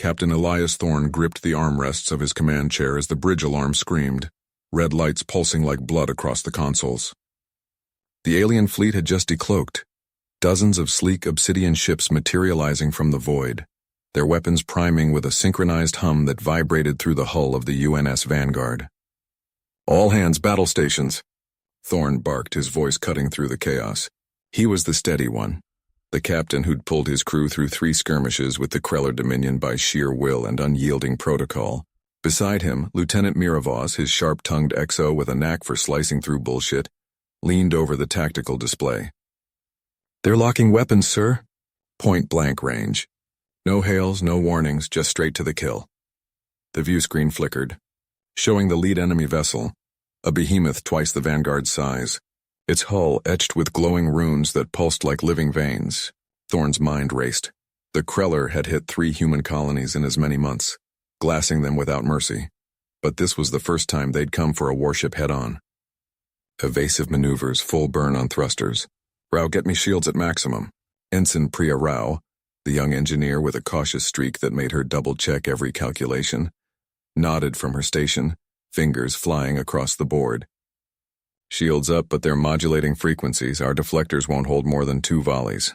Captain Elias Thorne gripped the armrests of his command chair as the bridge alarm screamed, red lights pulsing like blood across the consoles. The alien fleet had just decloaked, dozens of sleek obsidian ships materializing from the void, their weapons priming with a synchronized hum that vibrated through the hull of the UNS Vanguard. "All hands battle stations," Thorne barked, his voice cutting through the chaos. He was the steady one, the captain who'd pulled his crew through 3 skirmishes with the Kreller Dominion by sheer will and unyielding protocol. Beside him, Lieutenant Miravos, his sharp-tongued XO with a knack for slicing through bullshit, leaned over the tactical display. "They're locking weapons, sir." Point-blank range. No hails, no warnings, just straight to the kill. The view screen flickered, showing the lead enemy vessel, a behemoth twice the Vanguard's size, its hull etched with glowing runes that pulsed like living veins. Thorne's mind raced. The Kreller had hit 3 human colonies in as many months, glassing them without mercy. But this was the first time they'd come for a warship head-on. Evasive maneuvers, full burn on thrusters. "Rao, get me shields at maximum." Ensign Priya Rao, the young engineer with a cautious streak that made her double-check every calculation, nodded from her station, fingers flying across the board. "Shields up, but they're modulating frequencies. Our deflectors won't hold more than 2 volleys."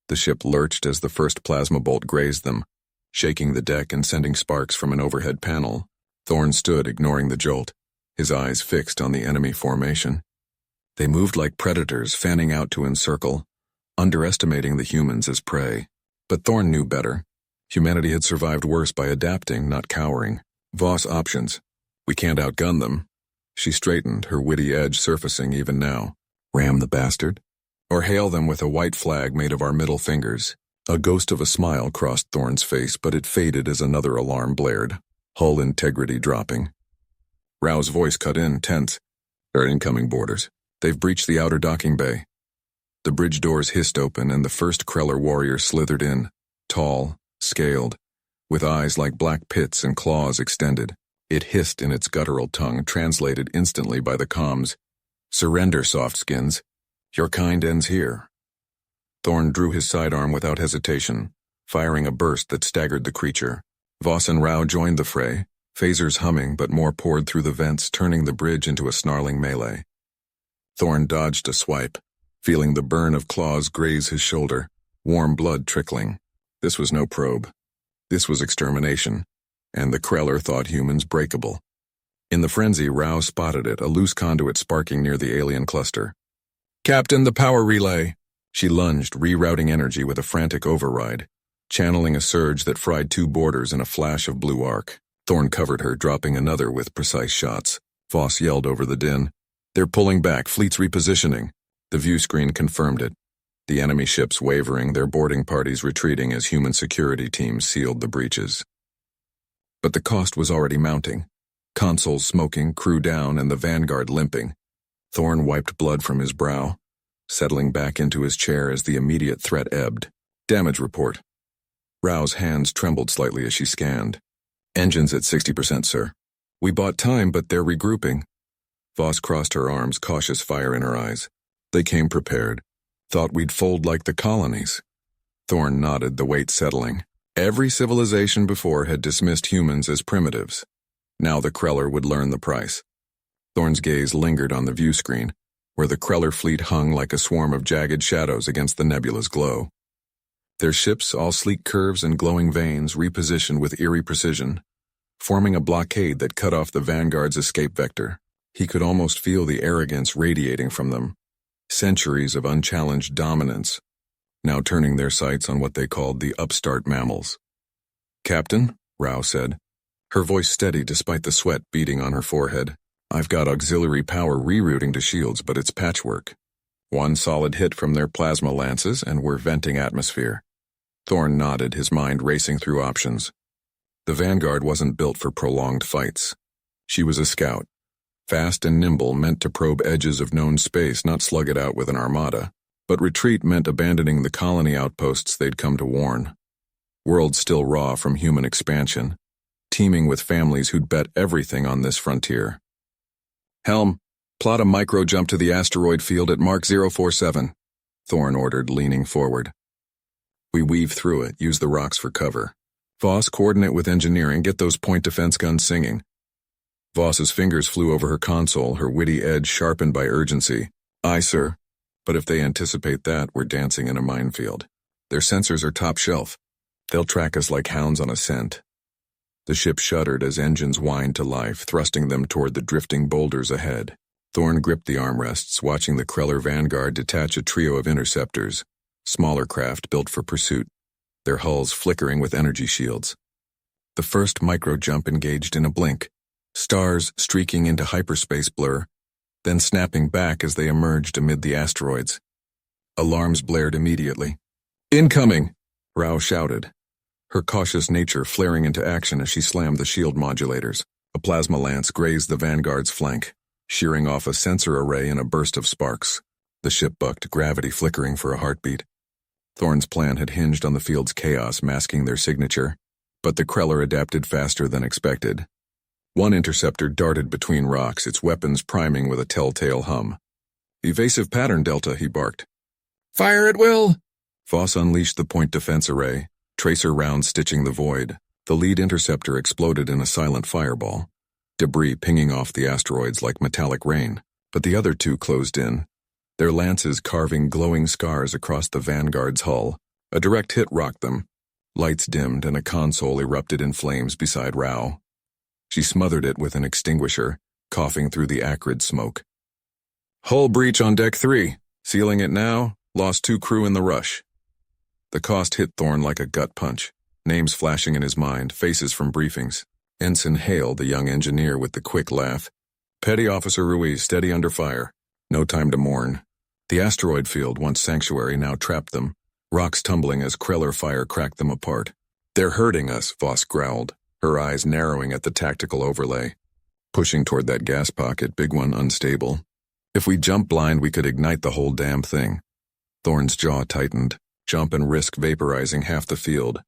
The ship lurched as the first plasma bolt grazed them, shaking the deck and sending sparks from an overhead panel. Thorne stood, ignoring the jolt, his eyes fixed on the enemy formation. They moved like predators, fanning out to encircle, underestimating the humans as prey. But Thorne knew better. Humanity had survived worse by adapting, not cowering. Voss options. "We can't outgun them." She straightened, her witty edge surfacing even now. "Ram the bastard? Or hail them with a white flag made of our middle fingers?" A ghost of a smile crossed Thorne's face, but it faded as another alarm blared, hull integrity dropping. Rao's voice cut in, tense. "Our incoming boarders. They've breached the outer docking bay." The bridge doors hissed open and the first Kreller warrior slithered in, tall, scaled, with eyes like black pits and claws extended. It hissed in its guttural tongue, translated instantly by the comms. "Surrender, softskins. Your kind ends here." Thorne drew his sidearm without hesitation, firing a burst that staggered the creature. Voss and Rao joined the fray, phasers humming, but more poured through the vents, turning the bridge into a snarling melee. Thorne dodged a swipe, feeling the burn of claws graze his shoulder, warm blood trickling. This was no probe. This was extermination, and the Kreller thought humans breakable. In the frenzy, Rao spotted it, a loose conduit sparking near the alien cluster. "Captain, the power relay!" She lunged, rerouting energy with a frantic override, channeling a surge that fried 2 boarders in a flash of blue arc. Thorne covered her, dropping another with precise shots. Voss yelled over the din. "They're pulling back, fleet's repositioning." The view screen confirmed it. The enemy ships wavering, their boarding parties retreating as human security teams sealed the breaches. But the cost was already mounting. Consoles smoking, crew down, and the Vanguard limping. Thorne wiped blood from his brow, settling back into his chair as the immediate threat ebbed. "Damage report." Rao's hands trembled slightly as she scanned. "Engines at 60%, sir. We bought time, but they're regrouping." Voss crossed her arms, cautious fire in her eyes. "They came prepared. Thought we'd fold like the colonies." Thorne nodded, the weight settling. Every civilization before had dismissed humans as primitives. Now the Kreller would learn the price. Thorne's gaze lingered on the view screen, where the Kreller fleet hung like a swarm of jagged shadows against the nebula's glow. Their ships, all sleek curves and glowing veins, repositioned with eerie precision, forming a blockade that cut off the Vanguard's escape vector. He could almost feel the arrogance radiating from them. Centuries of unchallenged dominance, now turning their sights on what they called the upstart mammals. "Captain," Rao said, her voice steady despite the sweat beading on her forehead, "I've got auxiliary power rerouting to shields, but it's patchwork. 1 solid hit from their plasma lances, and we're venting atmosphere." Thorne nodded, his mind racing through options. The Vanguard wasn't built for prolonged fights. She was a scout, fast and nimble, meant to probe edges of known space, not slug it out with an armada. But retreat meant abandoning the colony outposts they'd come to warn. Worlds still raw from human expansion, teeming with families who'd bet everything on this frontier. "Helm, plot a micro-jump to the asteroid field at Mark 047, Thorne ordered, leaning forward. "We weave through it, use the rocks for cover. Voss, coordinate with engineering, get those point defense guns singing. Voss's fingers flew over her console, her witty edge sharpened by urgency. Aye, sir. But if they anticipate that, we're dancing in a minefield. Their sensors are top shelf. They'll track us like hounds on a scent. The ship shuddered as engines whined to life, thrusting them toward the drifting boulders ahead. Thorn gripped the armrests, watching the Kreller Vanguard detach a trio of interceptors, smaller craft built for pursuit, their hulls flickering with energy shields. The first micro-jump engaged in a blink, stars streaking into hyperspace blur, then snapping back as they emerged amid the asteroids. Alarms blared immediately. "Incoming!" Rao shouted, her cautious nature flaring into action as she slammed the shield modulators. A plasma lance grazed the Vanguard's flank, shearing off a sensor array in a burst of sparks. The ship bucked, gravity flickering for a heartbeat. Thorn's plan had hinged on the field's chaos masking their signature, but the Kreller adapted faster than expected. One interceptor darted between rocks, its weapons priming with a telltale hum. "Evasive pattern, Delta," he barked. "Fire at will!" Voss unleashed the point defense array, tracer rounds stitching the void. The lead interceptor exploded in a silent fireball, debris pinging off the asteroids like metallic rain, but the other two closed in, their lances carving glowing scars across the Vanguard's hull. A direct hit rocked them. Lights dimmed and a console erupted in flames beside Rao. She smothered it with an extinguisher, coughing through the acrid smoke. "Hull breach on Deck 3. Sealing it now. Lost 2 crew in the rush." The cost hit Thorn like a gut punch, names flashing in his mind, faces from briefings. Ensign Hale, the young engineer with the quick laugh. "Petty Officer Ruiz, steady under fire. No time to mourn." The asteroid field, once sanctuary, now trapped them, rocks tumbling as Kreller fire cracked them apart. "They're hurting us," Voss growled, her eyes narrowing at the tactical overlay. "Pushing toward that gas pocket, big one unstable. If we jump blind, we could ignite the whole damn thing." Thorn's jaw tightened. Jump and risk vaporizing half the field,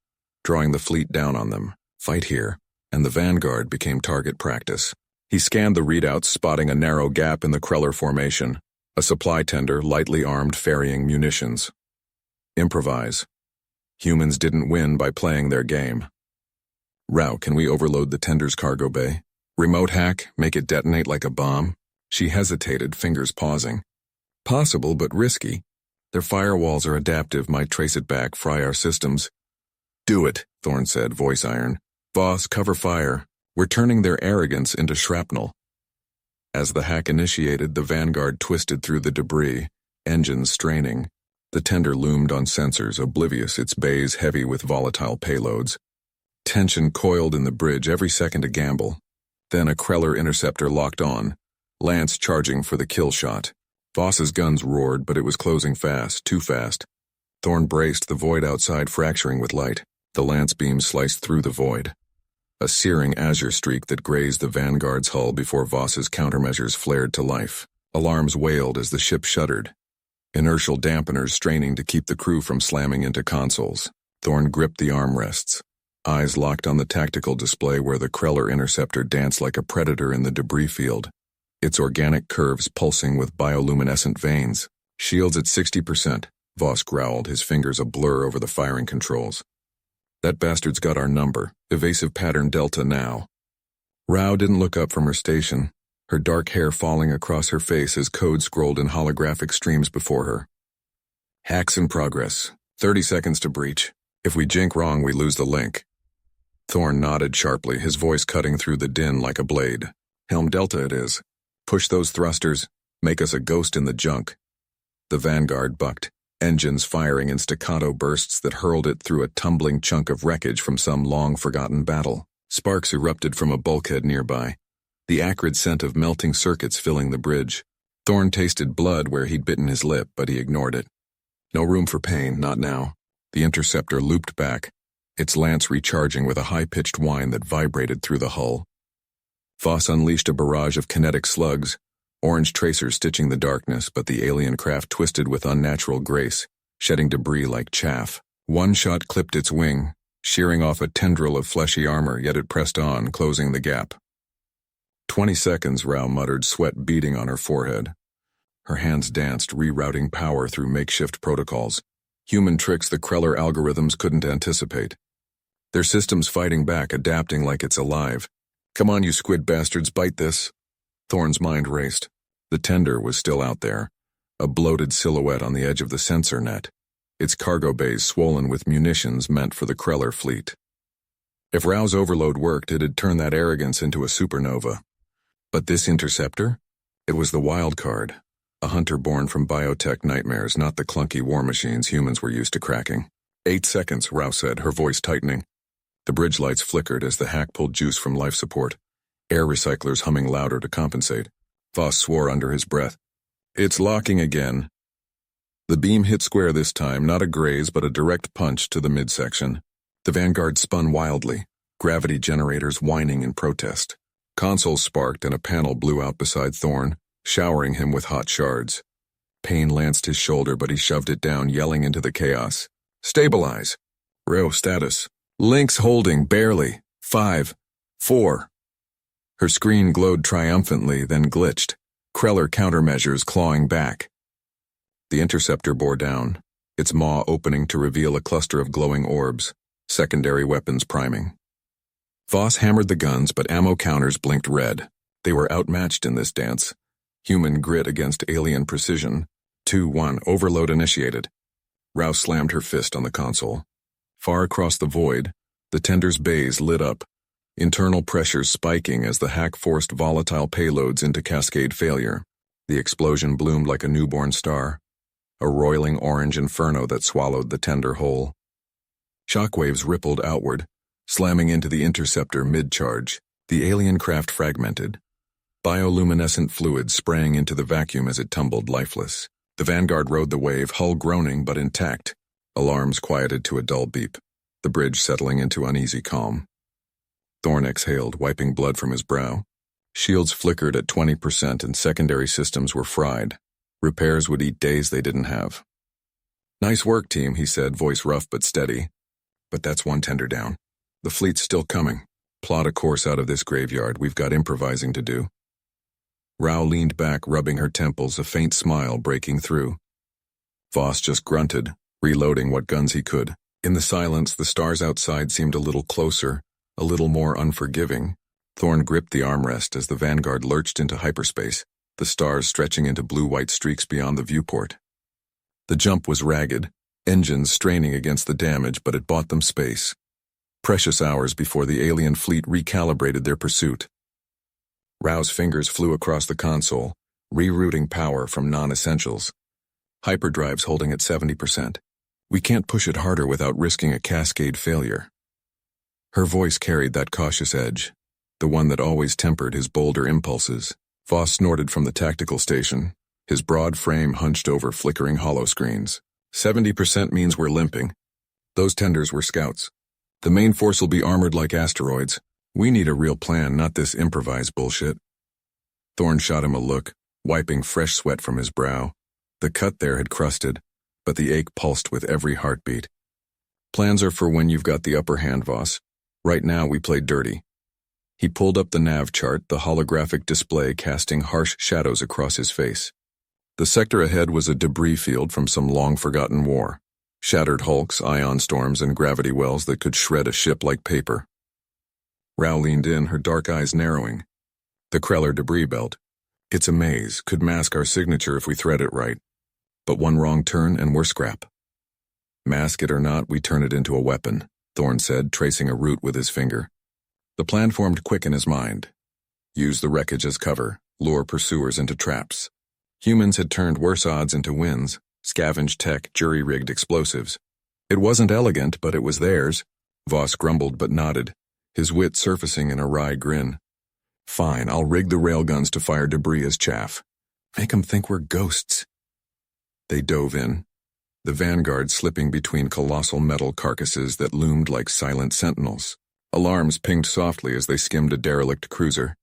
drawing the fleet down on them. Fight here, and the Vanguard became target practice. He scanned the readouts, spotting a narrow gap in the Kreller formation, a supply tender lightly armed ferrying munitions. Improvise. Humans didn't win by playing their game. "Rao, can we overload the tender's cargo bay? Remote hack, make it detonate like a bomb?" She hesitated, fingers pausing. "Possible, but risky. Their firewalls are adaptive, might trace it back, fry our systems." "Do it," Thorn said, voice iron. "Voss, cover fire. We're turning their arrogance into shrapnel." As the hack initiated, the Vanguard twisted through the debris, engines straining. The tender loomed on sensors, oblivious, its bays heavy with volatile payloads. Tension coiled in the bridge, every second a gamble. Then a Kreller interceptor locked on, lance charging for the kill shot. Voss's guns roared, but it was closing fast, too fast. Thorn braced, the void outside fracturing with light. The lance beam sliced through the void. A searing azure streak that grazed the Vanguard's hull before Voss's countermeasures flared to life. Alarms wailed as the ship shuddered, inertial dampeners straining to keep the crew from slamming into consoles. Thorn gripped the armrests, eyes locked on the tactical display where the Kreller interceptor danced like a predator in the debris field, its organic curves pulsing with bioluminescent veins. "Shields at 60%, Voss growled, his fingers a blur over the firing controls. "That bastard's got our number. Evasive pattern Delta now." Rao didn't look up from her station, her dark hair falling across her face as code scrolled in holographic streams before her. "Hacks in progress. 30 seconds to breach. If we jink wrong, we lose the link." Thorn nodded sharply, his voice cutting through the din like a blade. "Helm Delta it is. Push those thrusters. Make us a ghost in the junk." The Vanguard bucked, engines firing in staccato bursts that hurled it through a tumbling chunk of wreckage from some long-forgotten battle. Sparks erupted from a bulkhead nearby, the acrid scent of melting circuits filling the bridge. Thorn tasted blood where he'd bitten his lip, but he ignored it. No room for pain, not now. The interceptor looped back, its lance recharging with a high-pitched whine that vibrated through the hull. Voss unleashed a barrage of kinetic slugs, orange tracers stitching the darkness, but the alien craft twisted with unnatural grace, shedding debris like chaff. One shot clipped its wing, shearing off a tendril of fleshy armor, yet it pressed on, closing the gap. 20 seconds, Rao muttered, sweat beading on her forehead. Her hands danced, rerouting power through makeshift protocols, human tricks the Kreller algorithms couldn't anticipate. Their systems fighting back, adapting like it's alive. Come on, you squid bastards, bite this. Thorn's mind raced. The tender was still out there, a bloated silhouette on the edge of the sensor net, its cargo bays swollen with munitions meant for the Kreller fleet. If Rau's overload worked, it'd turn that arrogance into a supernova. But this interceptor? It was the wild card, a hunter born from biotech nightmares, not the clunky war machines humans were used to cracking. 8 seconds, Rau said, her voice tightening. The bridge lights flickered as the hack pulled juice from life support, air recyclers humming louder to compensate. Voss swore under his breath. It's locking again. The beam hit square this time, not a graze but a direct punch to the midsection. The Vanguard spun wildly, gravity generators whining in protest. Consoles sparked and a panel blew out beside Thorn, showering him with hot shards. Pain lanced his shoulder, but he shoved it down, yelling into the chaos. Stabilize. Rao status. Links holding, barely. 5, 4. Her screen glowed triumphantly, then glitched. Kreller countermeasures clawing back. The interceptor bore down, its maw opening to reveal a cluster of glowing orbs, secondary weapons priming. Voss hammered the guns, but ammo counters blinked red. They were outmatched in this dance. Human grit against alien precision. 2-1, overload initiated. Rao slammed her fist on the console. Far across the void, the tender's bays lit up, internal pressures spiking as the hack forced volatile payloads into cascade failure. The explosion bloomed like a newborn star, a roiling orange inferno that swallowed the tender whole. Shockwaves rippled outward, slamming into the interceptor mid-charge. The alien craft fragmented, bioluminescent fluid spraying into the vacuum as it tumbled lifeless. The Vanguard rode the wave, hull groaning but intact. Alarms quieted to a dull beep, the bridge settling into uneasy calm. Thorn exhaled, wiping blood from his brow. Shields flickered at 20% and secondary systems were fried. Repairs would eat days they didn't have. Nice work, team, he said, voice rough but steady. But that's one tender down. The fleet's still coming. Plot a course out of this graveyard. We've got improvising to do. Rao leaned back, rubbing her temples, a faint smile breaking through. Voss just grunted, reloading what guns he could. In the silence, the stars outside seemed a little closer, a little more unforgiving. Thorn gripped the armrest as the Vanguard lurched into hyperspace, the stars stretching into blue-white streaks beyond the viewport. The jump was ragged, engines straining against the damage, but it bought them space. Precious hours before the alien fleet recalibrated their pursuit. Rao's fingers flew across the console, rerouting power from non-essentials. Hyperdrive's holding at 70%. We can't push it harder without risking a cascade failure. Her voice carried that cautious edge, the one that always tempered his bolder impulses. Voss snorted from the tactical station, his broad frame hunched over flickering holoscreens. 70% means we're limping. Those tenders were scouts. The main force will be armored like asteroids. We need a real plan, not this improvised bullshit. Thorn shot him a look, wiping fresh sweat from his brow. The cut there had crusted, but the ache pulsed with every heartbeat. Plans are for when you've got the upper hand, Voss. Right now we play dirty. He pulled up the nav chart, the holographic display casting harsh shadows across his face. The sector ahead was a debris field from some long-forgotten war. Shattered hulks, ion storms, and gravity wells that could shred a ship like paper. Rao leaned in, her dark eyes narrowing. The Kreller debris belt. It's a maze, could mask our signature if we thread it right. But one wrong turn and we're scrap. Mask it or not, we turn it into a weapon, Thorn said, tracing a route with his finger. The plan formed quick in his mind. Use the wreckage as cover, lure pursuers into traps. Humans had turned worse odds into wins, scavenged tech, jury-rigged explosives. It wasn't elegant, but it was theirs. Voss grumbled but nodded, his wit surfacing in a wry grin. Fine, I'll rig the railguns to fire debris as chaff. Make 'em think we're ghosts. They dove in, the Vanguard slipping between colossal metal carcasses that loomed like silent sentinels. Alarms pinged softly as they skimmed a derelict cruiser,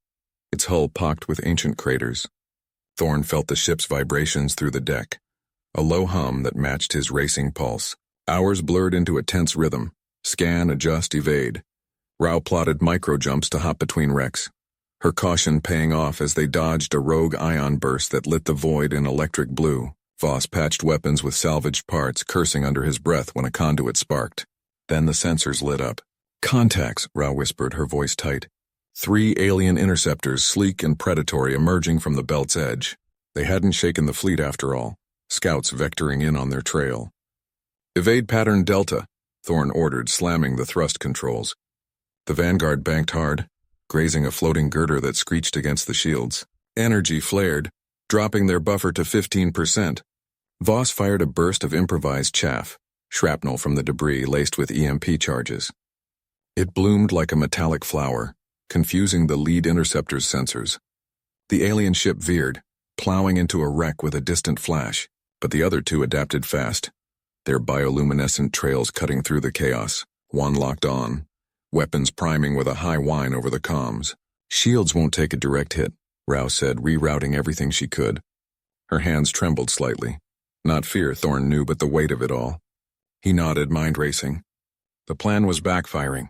its hull pocked with ancient craters. Thorn felt the ship's vibrations through the deck, a low hum that matched his racing pulse. Hours blurred into a tense rhythm. Scan, adjust, evade. Rao plotted micro-jumps to hop between wrecks, her caution paying off as they dodged a rogue ion burst that lit the void in electric blue. Voss patched weapons with salvaged parts, cursing under his breath when a conduit sparked. Then the sensors lit up. Contacts, Rao whispered, her voice tight. 3 alien interceptors, sleek and predatory, emerging from the belt's edge. They hadn't shaken the fleet after all. Scouts vectoring in on their trail. Evade pattern Delta, Thorne ordered, slamming the thrust controls. The Vanguard banked hard, grazing a floating girder that screeched against the shields. Energy flared, dropping their buffer to 15%. Voss fired a burst of improvised chaff, shrapnel from the debris laced with EMP charges. It bloomed like a metallic flower, confusing the lead interceptor's sensors. The alien ship veered, plowing into a wreck with a distant flash, but the other 2 adapted fast, their bioluminescent trails cutting through the chaos, one locked on, weapons priming with a high whine over the comms. Shields won't take a direct hit, Rao said, rerouting everything she could. Her hands trembled slightly. Not fear, Thorne knew, but the weight of it all. He nodded, mind racing. The plan was backfiring.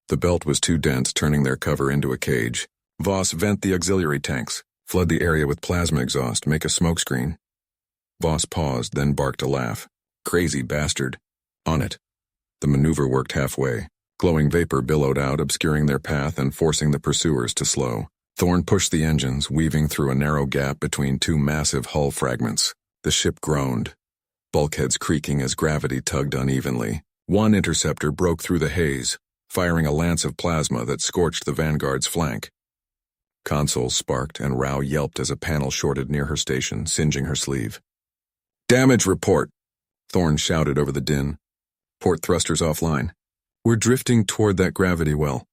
The belt was too dense, turning their cover into a cage. Voss, vent the auxiliary tanks. Flood the area with plasma exhaust, make a smokescreen. Voss paused, then barked a laugh. Crazy bastard. On it. The maneuver worked halfway. Glowing vapor billowed out, obscuring their path and forcing the pursuers to slow. Thorne pushed the engines, weaving through a narrow gap between 2 massive hull fragments. The ship groaned, bulkheads creaking as gravity tugged unevenly. One interceptor broke through the haze, firing a lance of plasma that scorched the Vanguard's flank. Consoles sparked, and Rao yelped as a panel shorted near her station, singeing her sleeve. Damage report, Thorne shouted over the din. Port thrusters offline. We're drifting toward that gravity well,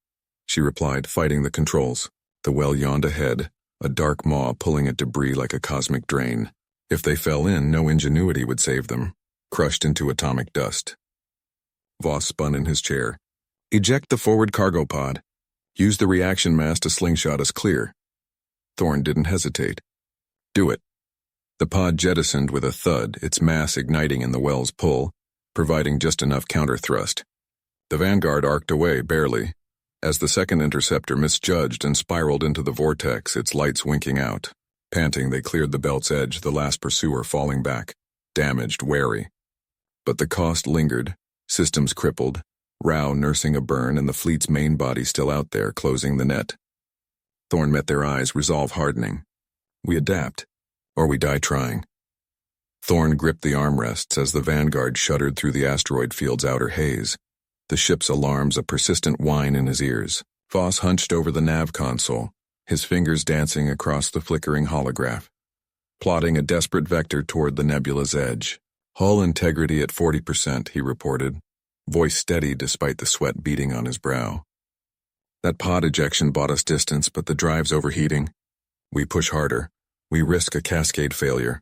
she replied, fighting the controls. The well yawned ahead, a dark maw pulling at debris like a cosmic drain. If they fell in, no ingenuity would save them, crushed into atomic dust. Voss spun in his chair. Eject the forward cargo pod. Use the reaction mass to slingshot us clear. Thorne didn't hesitate. Do it. The pod jettisoned with a thud, its mass igniting in the well's pull, providing just enough counter-thrust. The Vanguard arced away, barely, as the second interceptor misjudged and spiraled into the vortex, its lights winking out. Panting, they cleared the belt's edge, the last pursuer falling back, damaged, wary. But the cost lingered, systems crippled, Rao nursing a burn and the fleet's main body still out there, closing the net. Thorne met their eyes, resolve hardening. We adapt, or we die trying. Thorne gripped the armrests as the Vanguard shuddered through the asteroid field's outer haze, the ship's alarms a persistent whine in his ears. Voss hunched over the nav console, his fingers dancing across the flickering holograph, plotting a desperate vector toward the nebula's edge. Hull integrity at 40%, he reported, voice steady despite the sweat beading on his brow. That pod ejection bought us distance, but the drive's overheating. We push harder. We risk a cascade failure.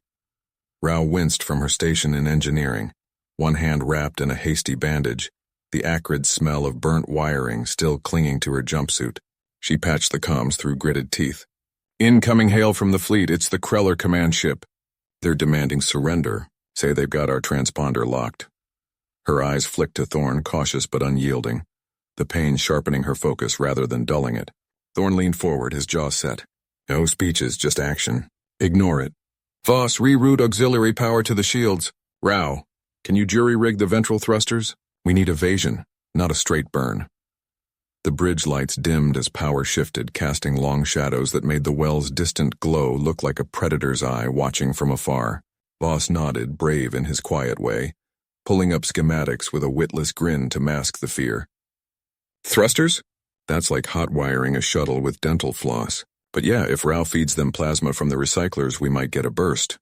Rao winced from her station in engineering, one hand wrapped in a hasty bandage, the acrid smell of burnt wiring still clinging to her jumpsuit. She patched the comms through gritted teeth. Incoming hail from the fleet, it's the Kreller command ship. They're demanding surrender, say they've got our transponder locked. Her eyes flicked to Thorne, cautious but unyielding, the pain sharpening her focus rather than dulling it. Thorne leaned forward, his jaw set. No speeches, just action. Ignore it. Voss, reroute auxiliary power to the shields. Rao, can you jury-rig the ventral thrusters? We need evasion, not a straight burn. The bridge lights dimmed as power shifted, casting long shadows that made the well's distant glow look like a predator's eye watching from afar. Voss nodded, brave in his quiet way, pulling up schematics with a witless grin to mask the fear. Thrusters? That's like hot wiring a shuttle with dental floss. But yeah, if Rao feeds them plasma from the recyclers, we might get a burst.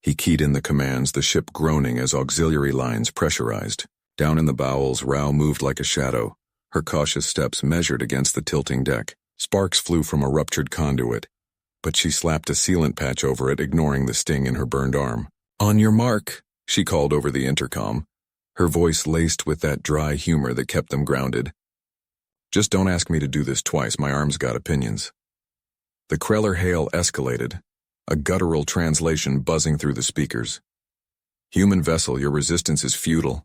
He keyed in the commands, the ship groaning as auxiliary lines pressurized. Down in the bowels, Rao moved like a shadow, her cautious steps measured against the tilting deck. Sparks flew from a ruptured conduit, but she slapped a sealant patch over it, ignoring the sting in her burned arm. On your mark, she called over the intercom, her voice laced with that dry humor that kept them grounded. Just don't ask me to do this twice, my arm's got opinions. The Kreller hail escalated, a guttural translation buzzing through the speakers. Human vessel, your resistance is futile.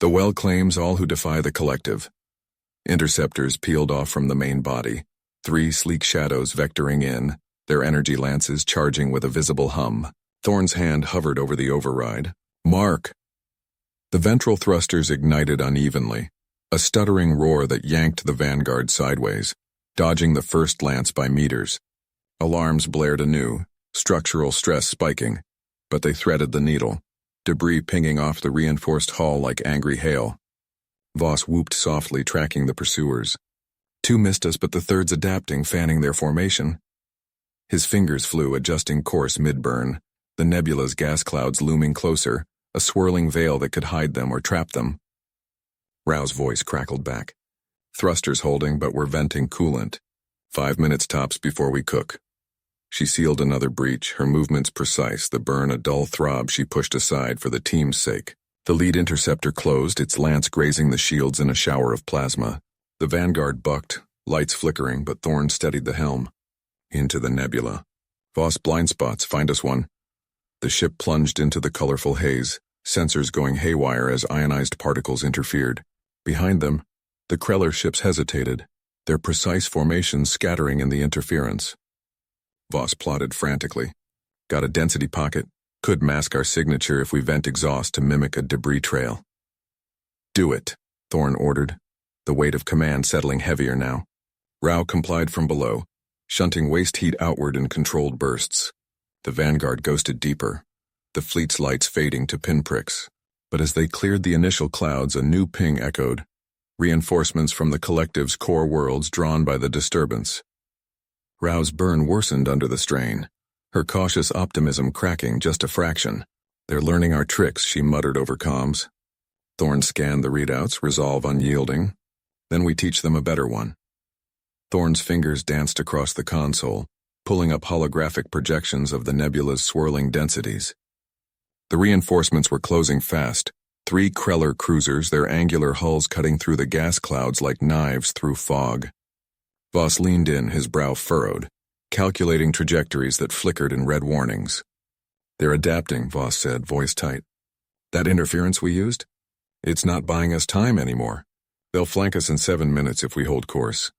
The well claims all who defy the collective. Interceptors peeled off from the main body, 3 sleek shadows vectoring in, their energy lances charging with a visible hum. Thorne's hand hovered over the override. Mark! The ventral thrusters ignited unevenly, A stuttering roar that yanked the Vanguard sideways, dodging the first lance by meters. Alarms blared anew, structural stress spiking, but they threaded the needle, debris pinging off the reinforced hull like angry hail. Voss whooped softly, tracking the pursuers. Two missed us, but the third's adapting, fanning their formation. His fingers flew, adjusting course mid-burn, the nebula's gas clouds looming closer, a swirling veil that could hide them or trap them. Rao's voice crackled back. Thrusters holding, but we're venting coolant. 5 minutes tops before we cook. She sealed another breach, her movements precise, the burn a dull throb she pushed aside for the team's sake. The lead interceptor closed, its lance grazing the shields in a shower of plasma. The Vanguard bucked, lights flickering, but Thorne steadied the helm. Into the nebula. Voss, blind spots, find us one. The ship plunged into the colorful haze, sensors going haywire as ionized particles interfered. Behind them, the Kreller ships hesitated, their precise formations scattering in the interference. Voss plotted frantically. Got a density pocket. Could mask our signature if we vent exhaust to mimic a debris trail. Do it, Thorne ordered, the weight of command settling heavier now. Rao complied from below, shunting waste heat outward in controlled bursts. The Vanguard ghosted deeper, the fleet's lights fading to pinpricks. But as they cleared the initial clouds, a new ping echoed. Reinforcements from the collective's core worlds drawn by the disturbance. Rao's burn worsened under the strain, her cautious optimism cracking just a fraction. They're learning our tricks, she muttered over comms. Thorne scanned the readouts, resolve unyielding. Then we teach them a better one. Thorne's fingers danced across the console, pulling up holographic projections of the nebula's swirling densities. The reinforcements were closing fast, 3 Kreller cruisers, their angular hulls cutting through the gas clouds like knives through fog. Voss leaned in, his brow furrowed, calculating trajectories that flickered in red warnings. They're adapting, Voss said, voice tight. That interference we used? It's not buying us time anymore. They'll flank us in 7 minutes if we hold course.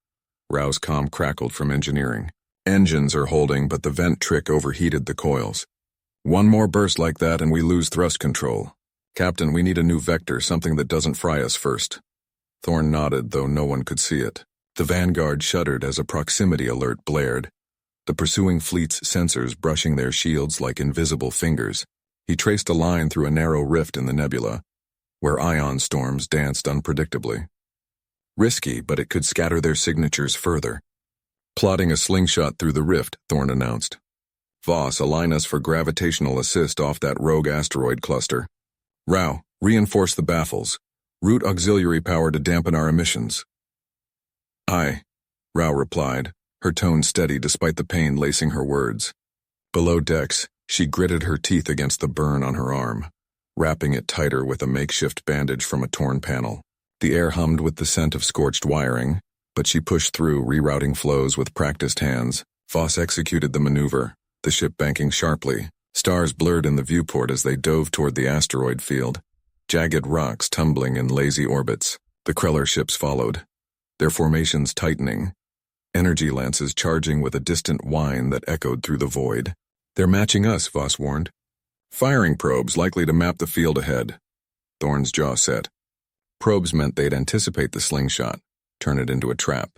Rao's comm crackled from engineering. Engines are holding, but the vent trick overheated the coils. One more burst like that and we lose thrust control. Captain, we need a new vector, something that doesn't fry us first. Thorne nodded, though no one could see it. The Vanguard shuddered as a proximity alert blared, the pursuing fleet's sensors brushing their shields like invisible fingers. He traced a line through a narrow rift in the nebula, where ion storms danced unpredictably. Risky, but it could scatter their signatures further. Plotting a slingshot through the rift, Thorne announced. Voss, align us for gravitational assist off that rogue asteroid cluster. Rao, reinforce the baffles. Route auxiliary power to dampen our emissions. Aye, Rao replied, her tone steady despite the pain lacing her words. Below decks, she gritted her teeth against the burn on her arm, wrapping it tighter with a makeshift bandage from a torn panel. The air hummed with the scent of scorched wiring, but she pushed through, rerouting flows with practiced hands. Voss executed the maneuver, the ship banking sharply. Stars blurred in the viewport as they dove toward the asteroid field, jagged rocks tumbling in lazy orbits. The Kreller ships followed, their formations tightening, energy lances charging with a distant whine that echoed through the void. They're matching us, Voss warned. Firing probes likely to map the field ahead. Thorne's jaw set. Probes meant they'd anticipate the slingshot, turn it into a trap.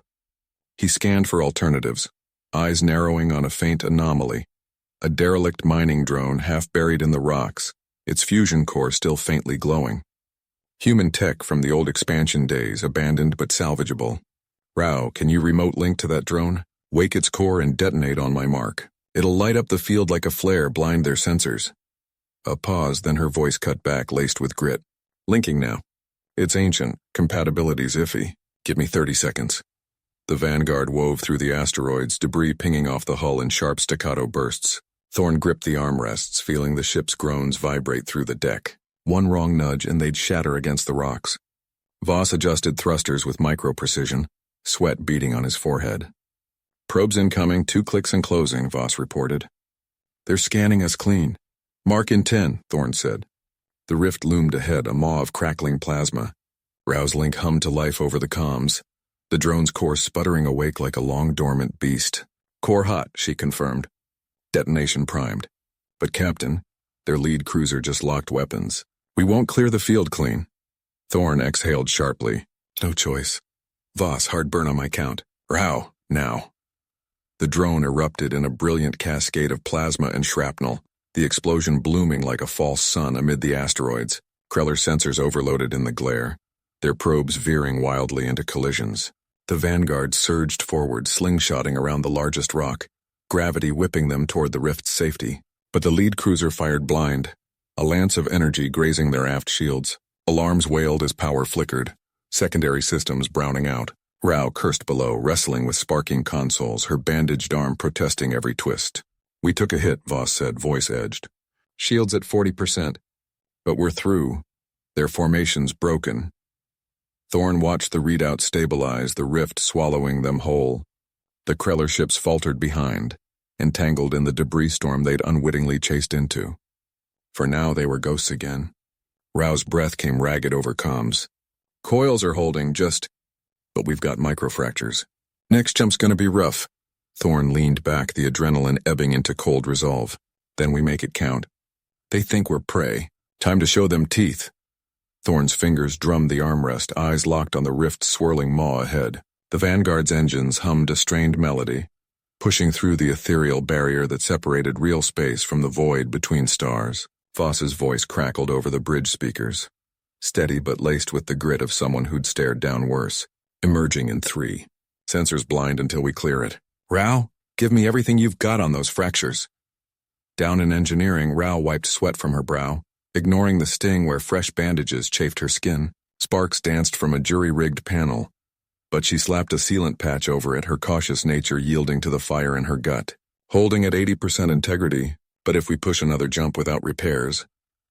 He scanned for alternatives, eyes narrowing on a faint anomaly. A derelict mining drone half buried in the rocks, its fusion core still faintly glowing. Human tech from the old expansion days, abandoned but salvageable. Rao, can you remote link to that drone? Wake its core and detonate on my mark. It'll light up the field like a flare, blind their sensors. A pause, then her voice cut back, laced with grit. Linking now. It's ancient, compatibility's iffy. Give me 30 seconds. The Vanguard wove through the asteroids, debris pinging off the hull in sharp staccato bursts. Thorne gripped the armrests, feeling the ship's groans vibrate through the deck. One wrong nudge and they'd shatter against the rocks. Voss adjusted thrusters with micro-precision, sweat beading on his forehead. Probes incoming, 2 clicks and closing, Voss reported. They're scanning us clean. Mark in 10, Thorne said. The rift loomed ahead, a maw of crackling plasma. Rao's link hummed to life over the comms, the drone's core sputtering awake like a long-dormant beast. Core hot, she confirmed. Detonation primed. But Captain, their lead cruiser just locked weapons. We won't clear the field clean. Thorne exhaled sharply. No choice. Voss, hard burn on my count. Rao, now. The drone erupted in a brilliant cascade of plasma and shrapnel, the explosion blooming like a false sun amid the asteroids. Kreller's sensors overloaded in the glare, their probes veering wildly into collisions. The Vanguard surged forward, slingshotting around the largest rock, gravity whipping them toward the rift's safety. But the lead cruiser fired blind, a lance of energy grazing their aft shields. Alarms wailed as power flickered, secondary systems browning out. Rao cursed below, wrestling with sparking consoles, her bandaged arm protesting every twist. We took a hit, Voss said, voice edged. Shields at 40%. But we're through. Their formation's broken. Thorn watched the readout stabilize, the rift swallowing them whole. The Kreller ships faltered behind, entangled in the debris storm they'd unwittingly chased into. For now they were ghosts again. Rao's breath came ragged over comms. Coils are holding, but we've got microfractures. Next jump's gonna be rough. Thorn leaned back, the adrenaline ebbing into cold resolve. Then we make it count. They think we're prey. Time to show them teeth. Thorn's fingers drummed the armrest, eyes locked on the rift's swirling maw ahead. The Vanguard's engines hummed a strained melody, pushing through the ethereal barrier that separated real space from the void between stars. Voss's voice crackled over the bridge speakers, steady but laced with the grit of someone who'd stared down worse. Emerging in 3. Sensors blind until we clear it. Rao, give me everything you've got on those fractures. Down in engineering, Rao wiped sweat from her brow, ignoring the sting where fresh bandages chafed her skin. Sparks danced from a jury-rigged panel, but she slapped a sealant patch over it, her cautious nature yielding to the fire in her gut. Holding at 80% integrity, but if we push another jump without repairs,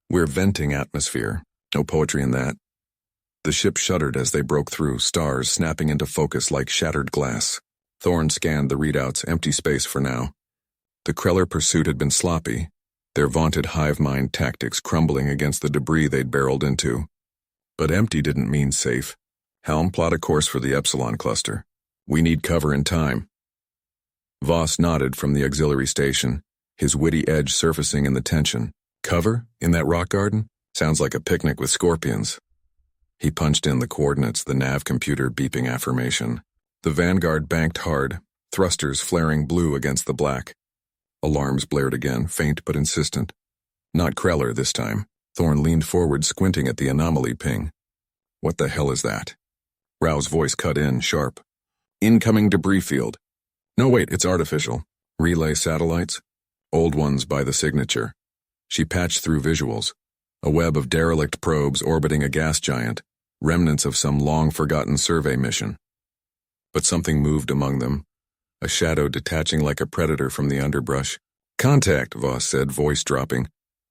we're venting atmosphere. No poetry in that. The ship shuddered as they broke through, stars snapping into focus like shattered glass. Thorn scanned the readouts, empty space for now. The Kreller pursuit had been sloppy, their vaunted hive mind tactics crumbling against the debris they'd barreled into. But empty didn't mean safe. Helm, plot a course for the Epsilon cluster. We need cover in time. Voss nodded from the auxiliary station, his witty edge surfacing in the tension. Cover? In that rock garden? Sounds like a picnic with scorpions. He punched in the coordinates, the nav computer beeping affirmation. The Vanguard banked hard, thrusters flaring blue against the black. Alarms blared again, faint but insistent. Not Kreller this time. Thorn leaned forward, squinting at the anomaly ping. What the hell is that? Rao's voice cut in, sharp. Incoming debris field. No, wait, it's artificial. Relay satellites? Old ones by the signature. She patched through visuals. A web of derelict probes orbiting a gas giant, remnants of some long-forgotten survey mission. But something moved among them, a shadow detaching like a predator from the underbrush. Contact, Voss said, voice dropping.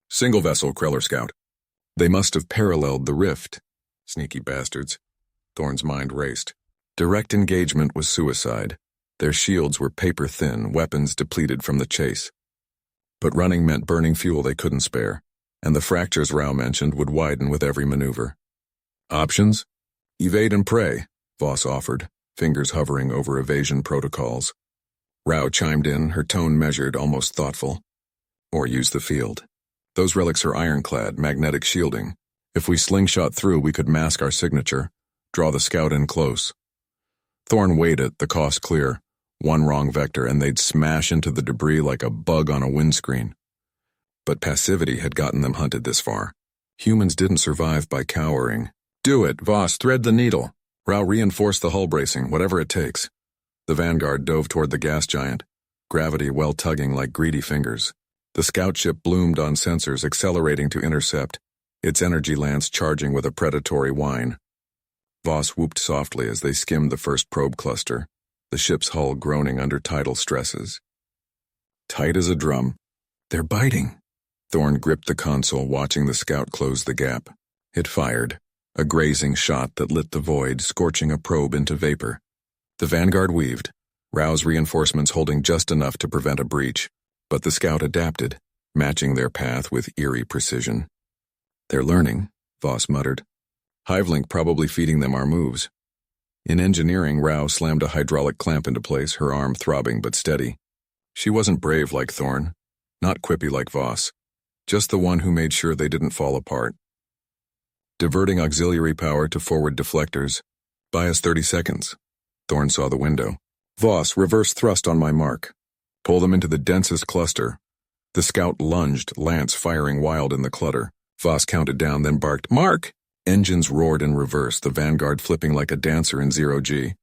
Single vessel, Kreller Scout. They must have paralleled the rift. Sneaky bastards. Thorn's mind raced. Direct engagement was suicide. Their shields were paper-thin, weapons depleted from the chase. But running meant burning fuel they couldn't spare, and the fractures Rao mentioned would widen with every maneuver. Options? Evade and pray, Voss offered, fingers hovering over evasion protocols. Rao chimed in, her tone measured, almost thoughtful. Or use the field. Those relics are ironclad, magnetic shielding. If we slingshot through, we could mask our signature, draw the scout in close. Thorn weighed it, the cost clear. One wrong vector, and they'd smash into the debris like a bug on a windscreen. But passivity had gotten them hunted this far. Humans didn't survive by cowering. Do it, Voss, thread the needle. Rao, reinforce the hull bracing, whatever it takes. The Vanguard dove toward the gas giant, gravity well tugging like greedy fingers. The scout ship bloomed on sensors, accelerating to intercept, its energy lance charging with a predatory whine. Voss whooped softly as they skimmed the first probe cluster, the ship's hull groaning under tidal stresses. Tight as a drum. They're biting. Thorn gripped the console, watching the scout close the gap. It fired, a grazing shot that lit the void, scorching a probe into vapor. The Vanguard weaved, Rao's reinforcements holding just enough to prevent a breach, but the scout adapted, matching their path with eerie precision. They're learning, Voss muttered. Hivelink probably feeding them our moves. In engineering, Rao slammed a hydraulic clamp into place, her arm throbbing but steady. She wasn't brave like Thorn, not quippy like Voss, just the one who made sure they didn't fall apart. Diverting auxiliary power to forward deflectors, Buy us 30 seconds. Thorn saw the window. Voss, reverse thrust on my mark. Pull them into the densest cluster. The scout lunged, lance firing wild in the clutter. Voss counted down, then barked, "Mark!" Engines roared in reverse, the vanguard flipping like a dancer in zero-G.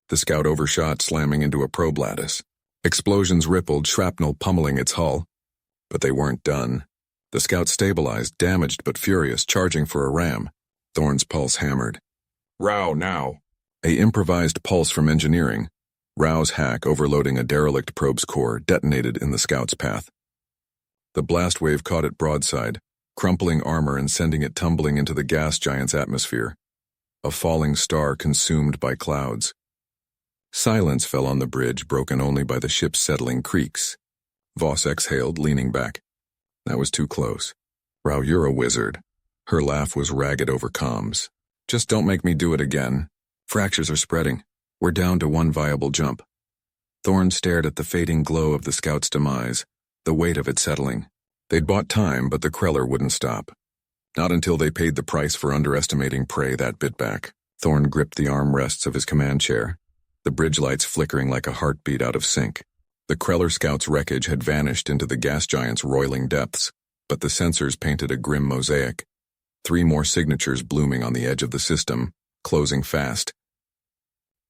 The scout overshot, slamming into a probe lattice. Explosions rippled, shrapnel pummeling its hull. But they weren't done. The scout stabilized, damaged but furious, charging for a ram. Thorn's pulse hammered. "Row, now!" A improvised pulse from engineering. Row's hack, overloading a derelict probe's core, detonated in the scout's path. The blast wave caught it broadside, crumpling armor and sending it tumbling into the gas giant's atmosphere. A falling star consumed by clouds. Silence fell on the bridge, broken only by the ship's settling creaks. Voss exhaled, leaning back. That was too close. "Row, you're a wizard." Her laugh was ragged over comms. "Just don't make me do it again. Fractures are spreading. We're down to one viable jump." Thorn stared at the fading glow of the scout's demise, the weight of it settling. They'd bought time, but the Kreller wouldn't stop. Not until they paid the price for underestimating prey that bit back. Thorn gripped the armrests of his command chair, the bridge lights flickering like a heartbeat out of sync. The Kreller scout's wreckage had vanished into the gas giant's roiling depths, but the sensors painted a grim mosaic. 3 more signatures blooming on the edge of the system, closing fast.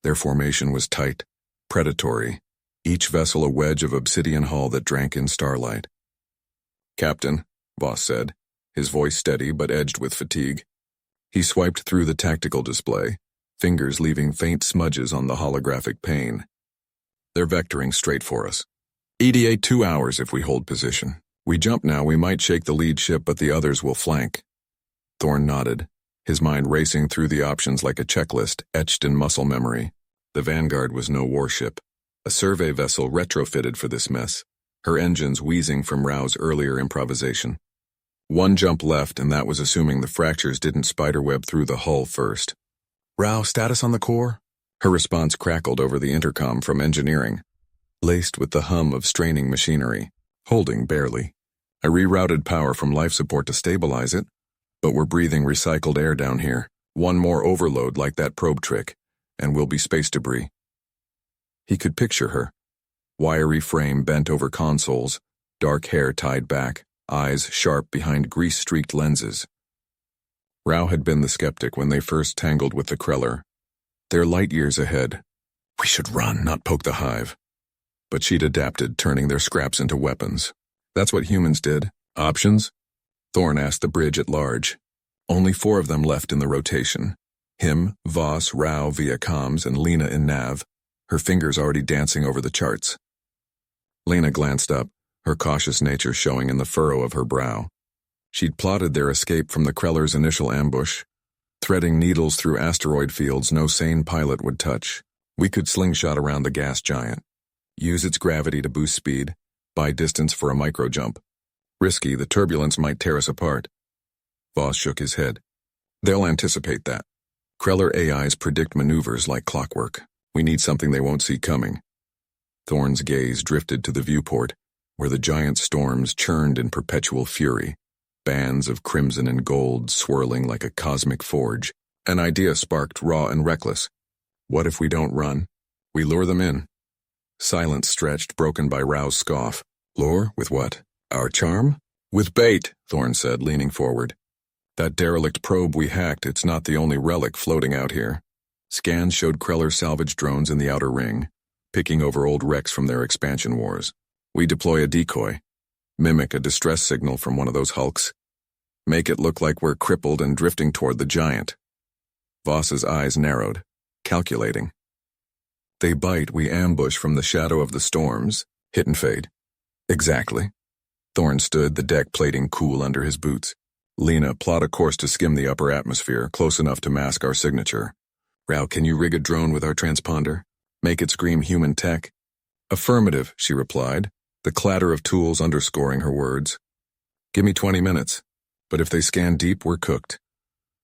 Their formation was tight, predatory, each vessel a wedge of obsidian hull that drank in starlight. "Captain," Voss said, his voice steady but edged with fatigue. He swiped through the tactical display, fingers leaving faint smudges on the holographic pane. "They're vectoring straight for us. EDA 2 hours if we hold position. We jump now, we might shake the lead ship, but the others will flank." Thorn nodded, his mind racing through the options like a checklist etched in muscle memory. The Vanguard was no warship, a survey vessel retrofitted for this mess, her engines wheezing from Row's earlier improvisation. 1 jump left, and that was assuming the fractures didn't spiderweb through the hull first. "Row, status on the core?" Her response crackled over the intercom from engineering, laced with the hum of straining machinery, holding barely. "I rerouted power from life support to stabilize it, but we're breathing recycled air down here. 1 more overload like that probe trick, and we'll be space debris." He could picture her. Wiry frame bent over consoles, dark hair tied back, eyes sharp behind grease-streaked lenses. Row had been the skeptic when they first tangled with the Kreller. They're light years ahead. "We should run, not poke the hive." But she'd adapted, turning their scraps into weapons. That's what humans did. Options? Thorn asked the bridge at large. Only 4 of them left in the rotation. Him, Voss, Row via comms, and Lena in nav, her fingers already dancing over the charts. Lena glanced up, her cautious nature showing in the furrow of her brow. She'd plotted their escape from the Kreller's initial ambush, threading needles through asteroid fields no sane pilot would touch. We could slingshot around the gas giant, use its gravity to boost speed, buy distance for a micro-jump. Risky, the turbulence might tear us apart. Voss shook his head. They'll anticipate that. Kreller AIs predict maneuvers like clockwork. We need something they won't see coming. Thorn's gaze drifted to the viewport, where the giant storms churned in perpetual fury, bands of crimson and gold swirling like a cosmic forge. An idea sparked, raw and reckless. What if we don't run? We lure them in. Silence stretched, broken by Row's scoff. Lure? With what? Our charm? With bait, Thorn said, leaning forward. That derelict probe we hacked, it's not the only relic floating out here. Scans showed Kreller salvage drones in the outer ring, picking over old wrecks from their expansion wars. We deploy a decoy, mimic a distress signal from one of those hulks, make it look like we're crippled and drifting toward the giant. Voss's eyes narrowed, calculating. They bite, we ambush from the shadow of the storms, hit and fade. Exactly. Thorn stood, the deck plating cool under his boots. Lena, plot a course to skim the upper atmosphere, close enough to mask our signature. Row, can you rig a drone with our transponder? Make it scream human tech? Affirmative, she replied, the clatter of tools underscoring her words. Give me 20 minutes. But if they scan deep, we're cooked.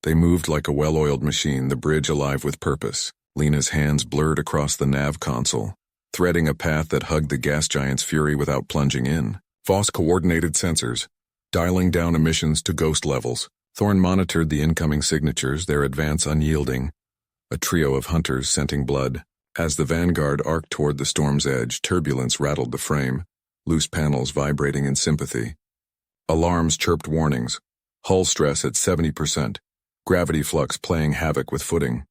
They moved like a well-oiled machine, the bridge alive with purpose. Lena's hands blurred across the nav console, threading a path that hugged the gas giant's fury without plunging in. Voss coordinated sensors, dialing down emissions to ghost levels. Thorn monitored the incoming signatures, their advance unyielding. a trio of hunters scenting blood. As the vanguard arced toward the storm's edge, turbulence rattled the frame, loose panels vibrating in sympathy. Alarms chirped warnings, hull stress at 70%, gravity flux playing havoc with footing.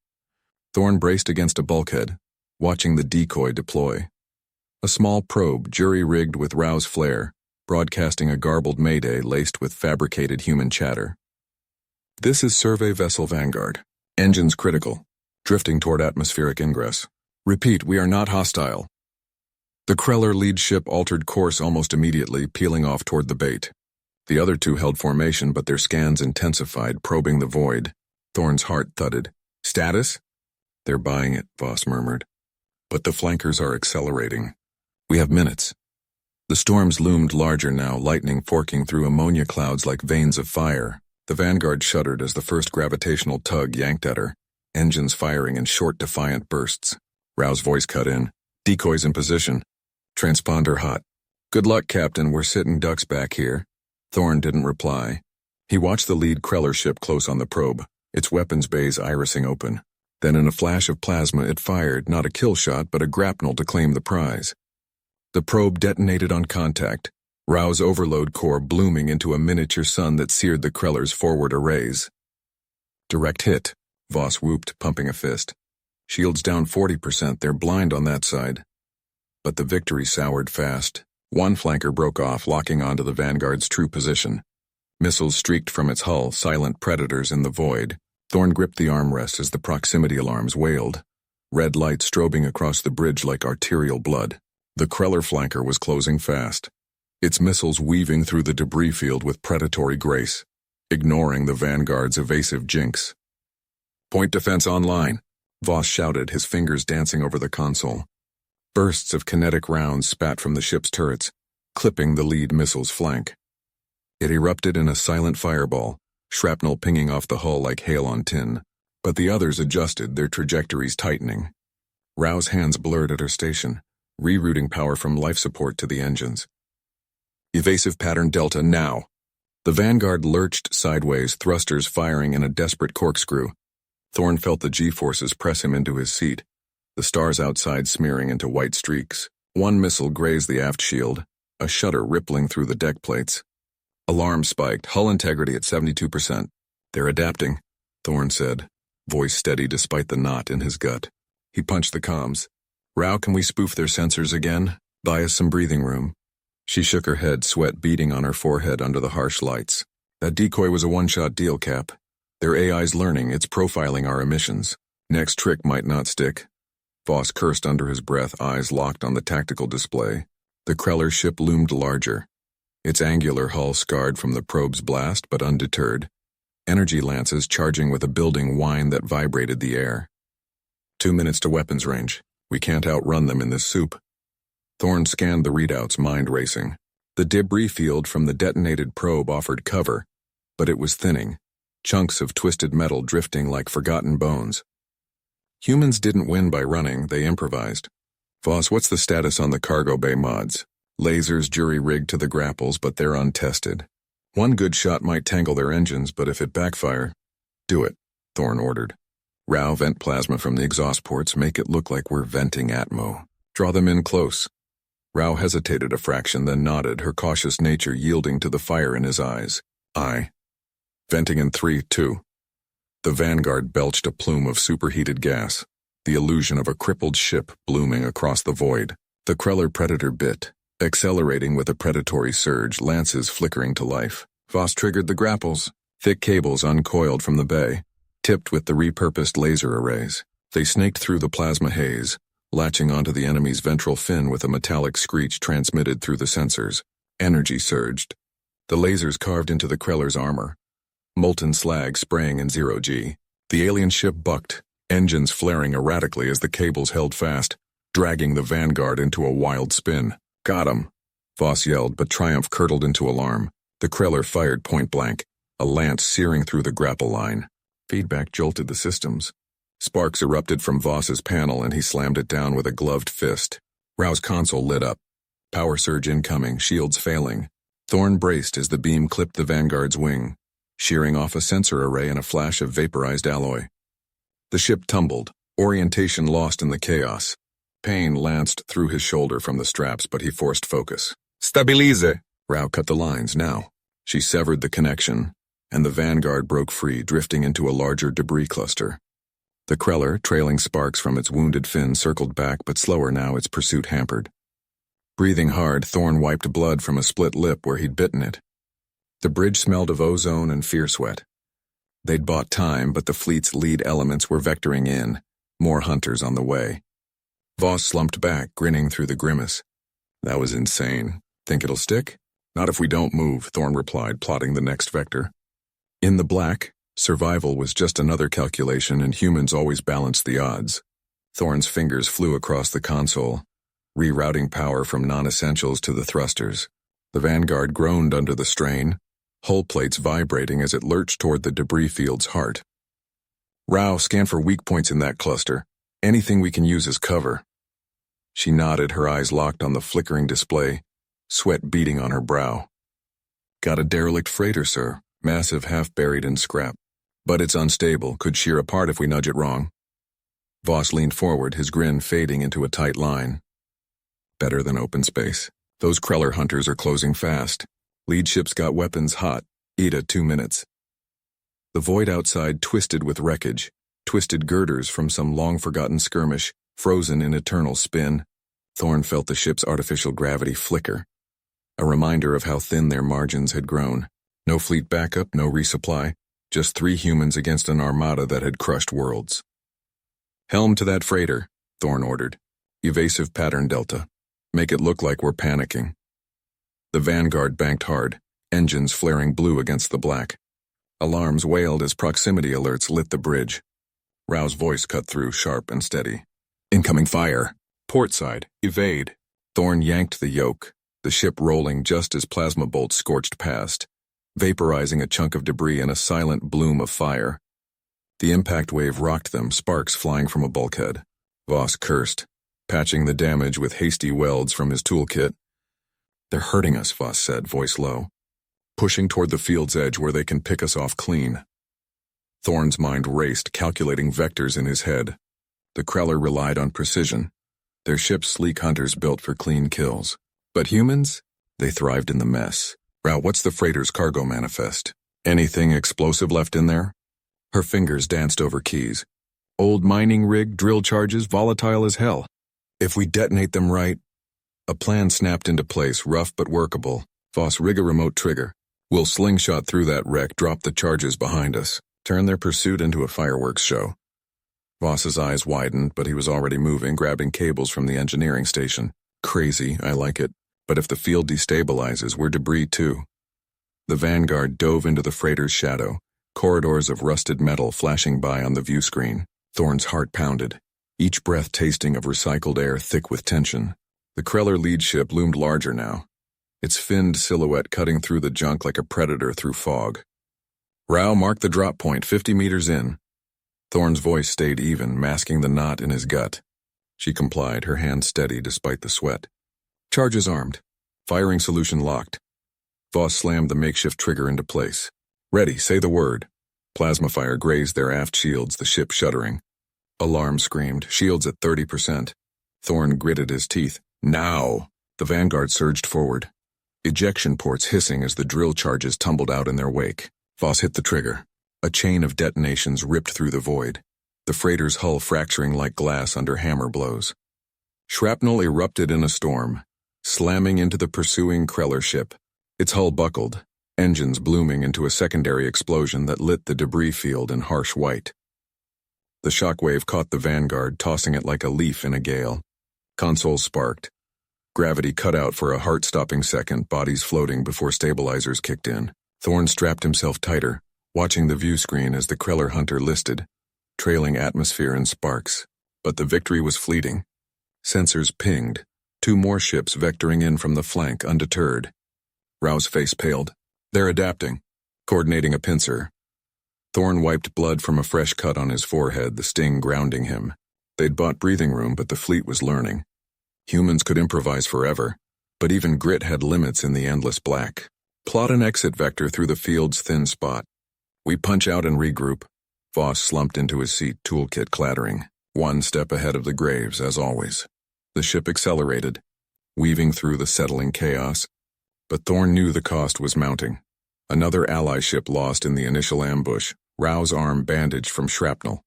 Thorn braced against a bulkhead, watching the decoy deploy. A small probe, jury-rigged with Rau's flare, broadcasting a garbled mayday laced with fabricated human chatter. This is Survey Vessel Vanguard. Engines critical. Drifting toward atmospheric ingress. Repeat, we are not hostile. The Kreller lead ship altered course almost immediately, peeling off toward the bait. The other two held formation, but their scans intensified, probing the void. Thorn's heart thudded. Status? They're buying it, Voss murmured. But the flankers are accelerating. We have minutes. The storms loomed larger now, lightning forking through ammonia clouds like veins of fire. The Vanguard shuddered as the first gravitational tug yanked at her, engines firing in short, defiant bursts. Rau's voice cut in. Decoys in position. Transponder hot. Good luck, Captain, we're sitting ducks back here. Thorn didn't reply. He watched the lead Kreller ship close on the probe, its weapons bays irising open. Then in a flash of plasma it fired, not a kill shot, but a grapnel to claim the prize. The probe detonated on contact, Rau's overload core blooming into a miniature sun that seared the Kreller's forward arrays. Direct hit, Voss whooped, pumping a fist. Shields down 40%, they're blind on that side. But the victory soured fast. One flanker broke off, locking onto the Vanguard's true position. Missiles streaked from its hull, silent predators in the void. Thorn gripped the armrest as the proximity alarms wailed. Red light strobing across the bridge like arterial blood. The Kreller flanker was closing fast, its missiles weaving through the debris field with predatory grace, ignoring the Vanguard's evasive jinx. Point defense online, Voss shouted, his fingers dancing over the console. Bursts of kinetic rounds spat from the ship's turrets, clipping the lead missile's flank. It erupted in a silent fireball, shrapnel pinging off the hull like hail on tin, but the others adjusted, their trajectories tightening. Rau's hands blurred at her station, rerouting power from life support to the engines. Evasive pattern Delta now. The Vanguard lurched sideways, thrusters firing in a desperate corkscrew. Thorn felt the G-forces press him into his seat, the stars outside smearing into white streaks. One missile grazed the aft shield, a shudder rippling through the deck plates. Alarm spiked, hull integrity at 72%. They're adapting, Thorn said, voice steady despite the knot in his gut. He punched the comms. Rau, can we spoof their sensors again? Buy us some breathing room. She shook her head, sweat beading on her forehead under the harsh lights. That decoy was a one-shot deal, Cap. Their AI's learning, it's profiling our emissions. Next trick might not stick. Voss cursed under his breath, eyes locked on the tactical display. The Kreller ship loomed larger, its angular hull scarred from the probe's blast but undeterred. Energy lances charging with a building whine that vibrated the air. 2 minutes to weapons range. We can't outrun them in this soup. Thorn scanned the readouts, mind racing. The debris field from the detonated probe offered cover, but it was thinning, chunks of twisted metal drifting like forgotten bones. Humans didn't win by running, they improvised. Voss, what's the status on the cargo bay mods? Lasers jury-rigged to the grapples, but they're untested. One good shot might tangle their engines, but if it backfire, do it, Thorn ordered. Rau, vent plasma from the exhaust ports, make it look like we're venting Atmo. Draw them in close. Rau hesitated a fraction, then nodded, her cautious nature yielding to the fire in his eyes. Aye. Venting in 3, 2. The Vanguard belched a plume of superheated gas, the illusion of a crippled ship blooming across the void. The Kreller Predator bit, accelerating with a predatory surge, lances flickering to life. Voss triggered the grapples, thick cables uncoiled from the bay, tipped with the repurposed laser arrays. They snaked through the plasma haze, latching onto the enemy's ventral fin with a metallic screech transmitted through the sensors. Energy surged. The lasers carved into the Kreller's armor, molten slag spraying in 0G. The alien ship bucked, engines flaring erratically as the cables held fast, dragging the Vanguard into a wild spin. Got him, Voss yelled, but triumph curdled into alarm. The Kreller fired point blank, a lance searing through the grapple line. Feedback jolted the systems. Sparks erupted from Voss's panel and he slammed it down with a gloved fist. Rau's console lit up. Power surge incoming, shields failing. Thorn braced as the beam clipped the Vanguard's wing, shearing off a sensor array and a flash of vaporized alloy. The ship tumbled, orientation lost in the chaos. Pain lanced through his shoulder from the straps, but he forced focus. Stabilize! Rao cut the lines now. She severed the connection, and the Vanguard broke free, drifting into a larger debris cluster. The Kreller, trailing sparks from its wounded fin, circled back, but slower now, its pursuit hampered. Breathing hard, Thorn wiped blood from a split lip where he'd bitten it. The bridge smelled of ozone and fear sweat. They'd bought time, but the fleet's lead elements were vectoring in, more hunters on the way. Voss slumped back, grinning through the grimace. That was insane. Think it'll stick? Not if we don't move, Thorn replied, plotting the next vector. In the black, survival was just another calculation, and humans always balanced the odds. Thorn's fingers flew across the console, rerouting power from non-essentials to the thrusters. The Vanguard groaned under the strain, hull plates vibrating as it lurched toward the debris field's heart. Rao, scan for weak points in that cluster. Anything we can use as cover. She nodded, her eyes locked on the flickering display, sweat beading on her brow. Got a derelict freighter, sir. Massive, half buried in scrap. But it's unstable, could shear apart if we nudge it wrong. Voss leaned forward, his grin fading into a tight line. Better than open space. Those Kreller hunters are closing fast. Lead ship's got weapons hot. Ida, 2 minutes. The void outside twisted with wreckage, twisted girders from some long-forgotten skirmish, frozen in eternal spin. Thorn felt the ship's artificial gravity flicker, a reminder of how thin their margins had grown. No fleet backup, no resupply, just 3 humans against an armada that had crushed worlds. Helm to that freighter, Thorn ordered. Evasive pattern delta. Make it look like we're panicking. The Vanguard banked hard, engines flaring blue against the black. Alarms wailed as proximity alerts lit the bridge. Rao's voice cut through, sharp and steady. Incoming fire. Port side, evade. Thorn yanked the yoke, the ship rolling just as plasma bolts scorched past, vaporizing a chunk of debris in a silent bloom of fire. The impact wave rocked them, sparks flying from a bulkhead. Voss cursed, patching the damage with hasty welds from his toolkit. They're hurting us, Voss said, voice low. Pushing toward the field's edge where they can pick us off clean. Thorn's mind raced, calculating vectors in his head. The Kreller relied on precision. Their ships sleek hunters built for clean kills. But humans? They thrived in the mess. Rao, what's the freighter's cargo manifest? Anything explosive left in there? Her fingers danced over keys. Old mining rig, drill charges, volatile as hell. If we detonate them right... A plan snapped into place, rough but workable. Voss, rig a remote trigger. We'll slingshot through that wreck, drop the charges behind us, turn their pursuit into a fireworks show. Voss's eyes widened, but he was already moving, grabbing cables from the engineering station. Crazy, I like it. But if the field destabilizes, we're debris too. The Vanguard dove into the freighter's shadow, corridors of rusted metal flashing by on the view screen. Thorn's heart pounded, each breath tasting of recycled air thick with tension. The Kreller lead ship loomed larger now, its finned silhouette cutting through the junk like a predator through fog. Rao, mark the drop point, 50 meters in. Thorn's voice stayed even, masking the knot in his gut. She complied, her hand steady despite the sweat. Charges armed. Firing solution locked. Voss slammed the makeshift trigger into place. Ready, say the word. Plasma fire grazed their aft shields, the ship shuddering. Alarm screamed, shields at 30%. Thorn gritted his teeth. Now! The Vanguard surged forward. Ejection ports hissing as the drill charges tumbled out in their wake. Voss hit the trigger. A chain of detonations ripped through the void, the freighter's hull fracturing like glass under hammer blows. Shrapnel erupted in a storm, slamming into the pursuing Kreller ship. Its hull buckled, engines blooming into a secondary explosion that lit the debris field in harsh white. The shockwave caught the Vanguard, tossing it like a leaf in a gale. Console sparked. Gravity cut out for a heart-stopping second, bodies floating before stabilizers kicked in. Thorn strapped himself tighter, watching the view screen as the Kreller hunter listed, trailing atmosphere and sparks. But the victory was fleeting. Sensors pinged, 2 more ships vectoring in from the flank undeterred. Rao's face paled. They're adapting, coordinating a pincer. Thorn wiped blood from a fresh cut on his forehead, the sting grounding him. They'd bought breathing room, but the fleet was learning. Humans could improvise forever, but even grit had limits in the endless black. Plot an exit vector through the field's thin spot. We punch out and regroup. Voss slumped into his seat, toolkit clattering, one step ahead of the graves, as always. The ship accelerated, weaving through the settling chaos. But Thorn knew the cost was mounting. Another ally ship lost in the initial ambush, Rao's arm bandaged from shrapnel.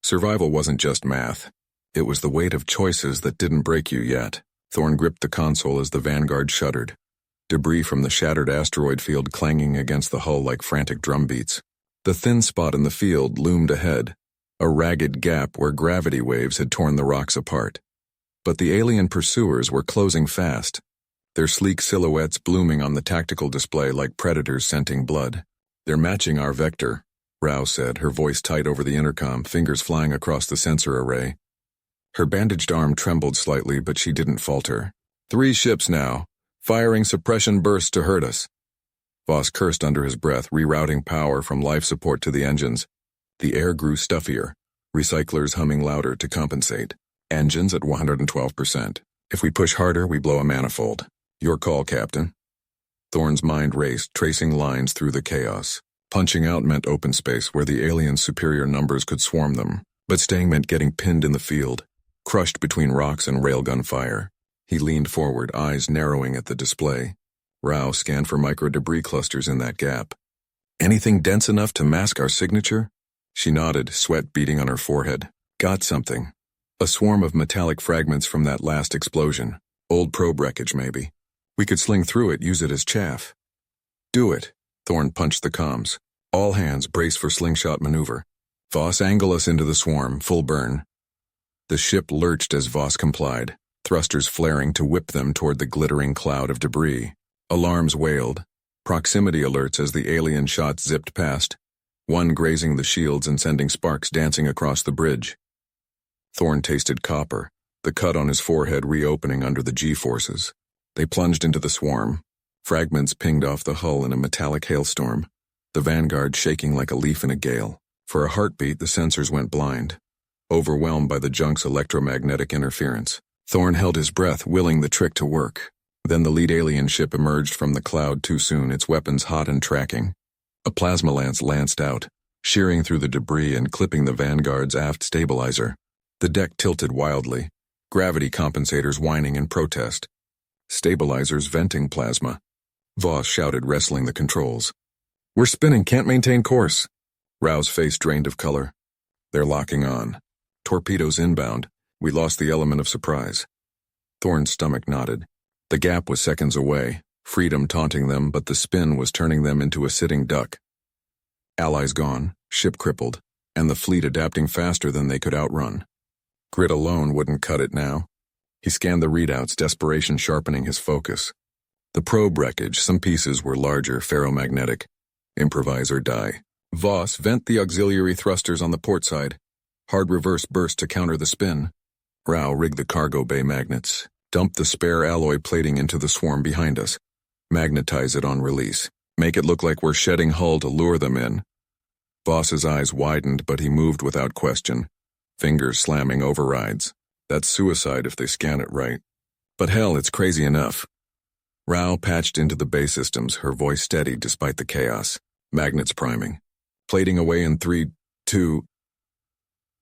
Survival wasn't just math. It was the weight of choices that didn't break you yet. Thorn gripped the console as the Vanguard shuddered, debris from the shattered asteroid field clanging against the hull like frantic drumbeats. The thin spot in the field loomed ahead, a ragged gap where gravity waves had torn the rocks apart. But the alien pursuers were closing fast, their sleek silhouettes blooming on the tactical display like predators scenting blood. "They're matching our vector," Rao said, her voice tight over the intercom, fingers flying across the sensor array. Her bandaged arm trembled slightly, but she didn't falter. "3 ships now, firing suppression bursts to hurt us." Voss cursed under his breath, rerouting power from life support to the engines. The air grew stuffier, recyclers humming louder to compensate. "Engines at 112%. If we push harder, we blow a manifold. Your call, Captain." Thorn's mind raced, tracing lines through the chaos. Punching out meant open space where the aliens' superior numbers could swarm them, but staying meant getting pinned in the field, crushed between rocks and railgun fire. He leaned forward, eyes narrowing at the display. Rao scanned for micro-debris clusters in that gap. "Anything dense enough to mask our signature?" She nodded, sweat beading on her forehead. "Got something. A swarm of metallic fragments from that last explosion. Old probe wreckage, maybe. We could sling through it, use it as chaff." "Do it." Thorn punched the comms. "All hands brace for slingshot maneuver. Voss, angle us into the swarm, full burn." The ship lurched as Voss complied, thrusters flaring to whip them toward the glittering cloud of debris. Alarms wailed, proximity alerts as the alien shots zipped past, one grazing the shields and sending sparks dancing across the bridge. Thorn tasted copper, the cut on his forehead reopening under the G-forces. They plunged into the swarm. Fragments pinged off the hull in a metallic hailstorm, the Vanguard shaking like a leaf in a gale. For a heartbeat, the sensors went blind, overwhelmed by the junk's electromagnetic interference. Thorn held his breath, willing the trick to work. Then the lead alien ship emerged from the cloud too soon, its weapons hot and tracking. A plasma lance lanced out, shearing through the debris and clipping the Vanguard's aft stabilizer. The deck tilted wildly, gravity compensators whining in protest. Stabilizers venting plasma. Voss shouted, wrestling the controls. "We're spinning, can't maintain course." Rao's face drained of color. "They're locking on. Torpedoes inbound. We lost the element of surprise." Thorn's stomach knotted. The gap was seconds away, freedom taunting them, but the spin was turning them into a sitting duck. Allies gone, ship crippled, and the fleet adapting faster than they could outrun. Grit alone wouldn't cut it now. He scanned the readouts, desperation sharpening his focus. The probe wreckage, some pieces were larger, ferromagnetic. Improvise or die. Voss, vent the auxiliary thrusters on the port side. Hard reverse burst to counter the spin. Rao, rig the cargo bay magnets. Dump the spare alloy plating into the swarm behind us. Magnetize it on release. Make it look like we're shedding hull to lure them in. Voss's eyes widened, but he moved without question. Fingers slamming overrides. That's suicide if they scan it right. But hell, it's crazy enough. Rao patched into the bay systems, her voice steady despite the chaos. Magnets priming. Plating away in 3, 2...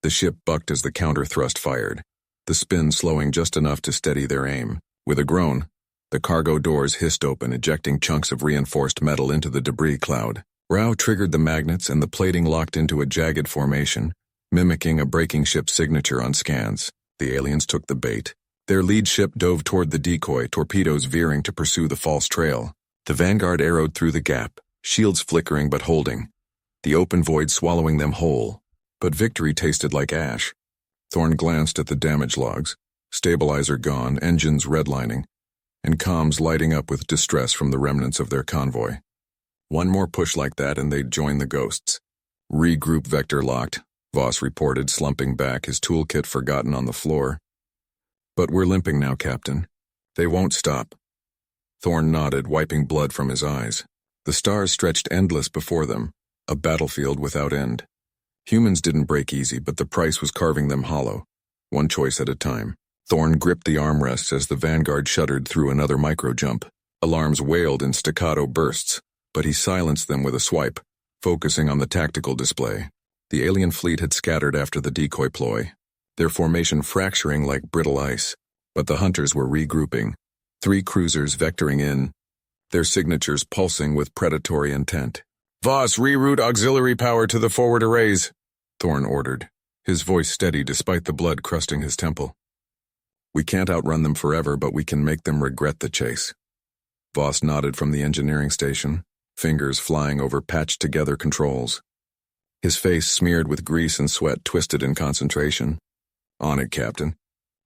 The ship bucked as the counter thrust fired, the spin slowing just enough to steady their aim. With a groan, the cargo doors hissed open, ejecting chunks of reinforced metal into the debris cloud. Rao triggered the magnets and the plating locked into a jagged formation, mimicking a braking ship's signature on scans. The aliens took the bait. Their lead ship dove toward the decoy, torpedoes veering to pursue the false trail. The Vanguard arrowed through the gap, shields flickering but holding, the open void swallowing them whole. But victory tasted like ash. Thorn glanced at the damage logs, stabilizer gone, engines redlining, and comms lighting up with distress from the remnants of their convoy. One more push like that and they'd join the ghosts. "Regroup vector locked," Voss reported, slumping back, his toolkit forgotten on the floor. "But we're limping now, Captain. They won't stop." Thorn nodded, wiping blood from his eyes. The stars stretched endless before them, a battlefield without end. Humans didn't break easy, but the price was carving them hollow, one choice at a time. Thorn gripped the armrests as the Vanguard shuddered through another micro-jump. Alarms wailed in staccato bursts, but he silenced them with a swipe, focusing on the tactical display. The alien fleet had scattered after the decoy ploy, their formation fracturing like brittle ice, but the hunters were regrouping, 3 cruisers vectoring in, their signatures pulsing with predatory intent. "Voss, reroute auxiliary power to the forward arrays," Thorn ordered, his voice steady despite the blood crusting his temple. "We can't outrun them forever, but we can make them regret the chase." Voss nodded from the engineering station, fingers flying over patched-together controls. His face smeared with grease and sweat twisted in concentration. "On it, Captain.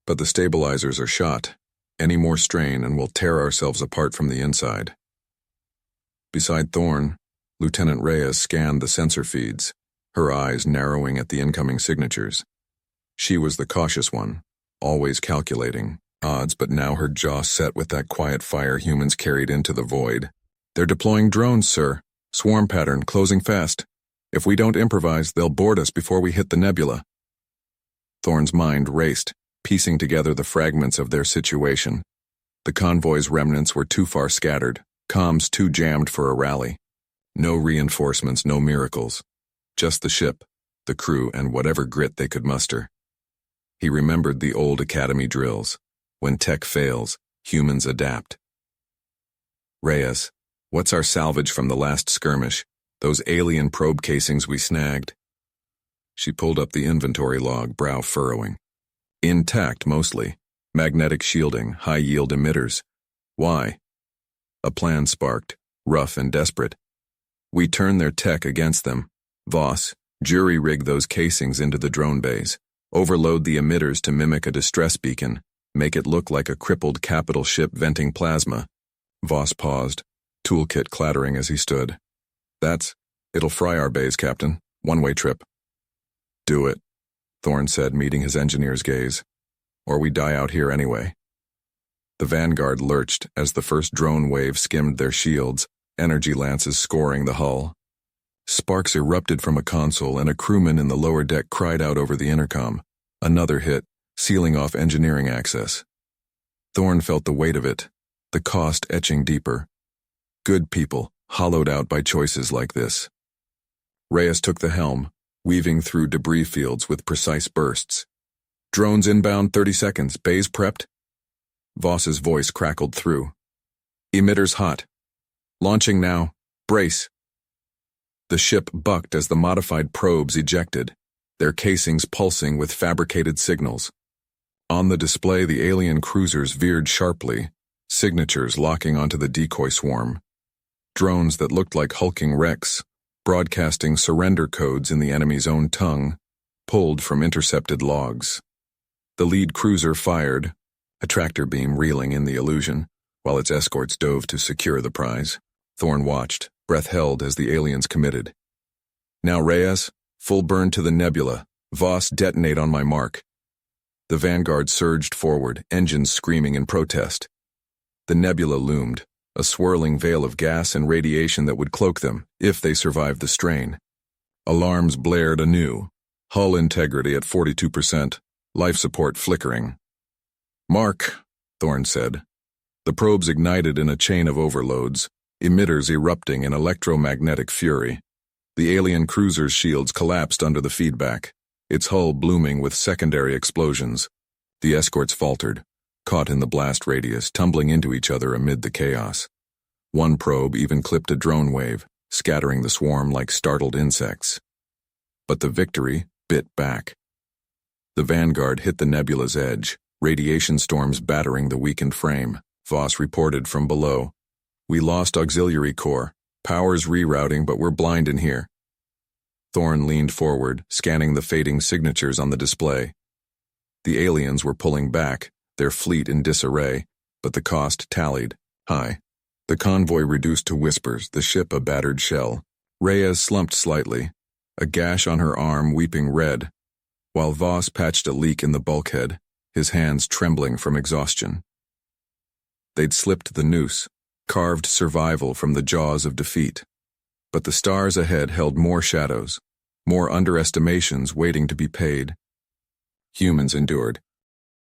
But the stabilizers are shot. Any more strain and we'll tear ourselves apart from the inside." Beside Thorn, Lieutenant Reyes scanned the sensor feeds, her eyes narrowing at the incoming signatures. She was the cautious one, always calculating odds, but now her jaw set with that quiet fire humans carried into the void. "They're deploying drones, sir. Swarm pattern, closing fast. If we don't improvise, they'll board us before we hit the nebula." Thorn's mind raced, piecing together the fragments of their situation. The convoy's remnants were too far scattered, comms too jammed for a rally. No reinforcements, no miracles. Just the ship, the crew, and whatever grit they could muster. He remembered the old academy drills. When tech fails, humans adapt. "Reyes, what's our salvage from the last skirmish? Those alien probe casings we snagged?" She pulled up the inventory log, brow furrowing. "Intact, mostly. Magnetic shielding, high-yield emitters. Why?" A plan sparked, rough and desperate. "We turn their tech against them. Voss, jury-rig those casings into the drone bays. Overload the emitters to mimic a distress beacon. Make it look like a crippled capital ship venting plasma." Voss paused, toolkit clattering as he stood. It'll fry our bays, Captain. One-way trip." "Do it," Thorn said, meeting his engineer's gaze. "Or we die out here anyway." The Vanguard lurched as the first drone wave skimmed their shields, energy lances scoring the hull. Sparks erupted from a console and a crewman in the lower deck cried out over the intercom. Another hit, sealing off engineering access. Thorn felt the weight of it, the cost etching deeper. Good people, hollowed out by choices like this. Reyes took the helm, weaving through debris fields with precise bursts. "Drones inbound 30 seconds, bays prepped?" Voss's voice crackled through. "Emitters hot. Launching now. Brace." The ship bucked as the modified probes ejected, their casings pulsing with fabricated signals. On the display, the alien cruisers veered sharply, signatures locking onto the decoy swarm. Drones that looked like hulking wrecks, broadcasting surrender codes in the enemy's own tongue, pulled from intercepted logs. The lead cruiser fired, a tractor beam reeling in the illusion, while its escorts dove to secure the prize. Thorn watched, breath held as the aliens committed. "Now, Reyes, full burn to the nebula. Voss, detonate on my mark." The Vanguard surged forward, engines screaming in protest. The nebula loomed, a swirling veil of gas and radiation that would cloak them, if they survived the strain. Alarms blared anew, hull integrity at 42%, life support flickering. "Mark," Thorn said. The probes ignited in a chain of overloads, emitters erupting in electromagnetic fury. The alien cruiser's shields collapsed under the feedback, its hull blooming with secondary explosions. The escorts faltered, caught in the blast radius, tumbling into each other amid the chaos. One probe even clipped a drone wave, scattering the swarm like startled insects. But the victory bit back. The Vanguard hit the nebula's edge, radiation storms battering the weakened frame. Voss reported from below. "We lost auxiliary core. Power's rerouting, but we're blind in here." Thorn leaned forward, scanning the fading signatures on the display. The aliens were pulling back, their fleet in disarray, but the cost tallied high. The convoy reduced to whispers, the ship a battered shell. Reyes slumped slightly, a gash on her arm weeping red, while Voss patched a leak in the bulkhead, his hands trembling from exhaustion. They'd slipped the noose, carved survival from the jaws of defeat. But the stars ahead held more shadows, more underestimations waiting to be paid. Humans endured,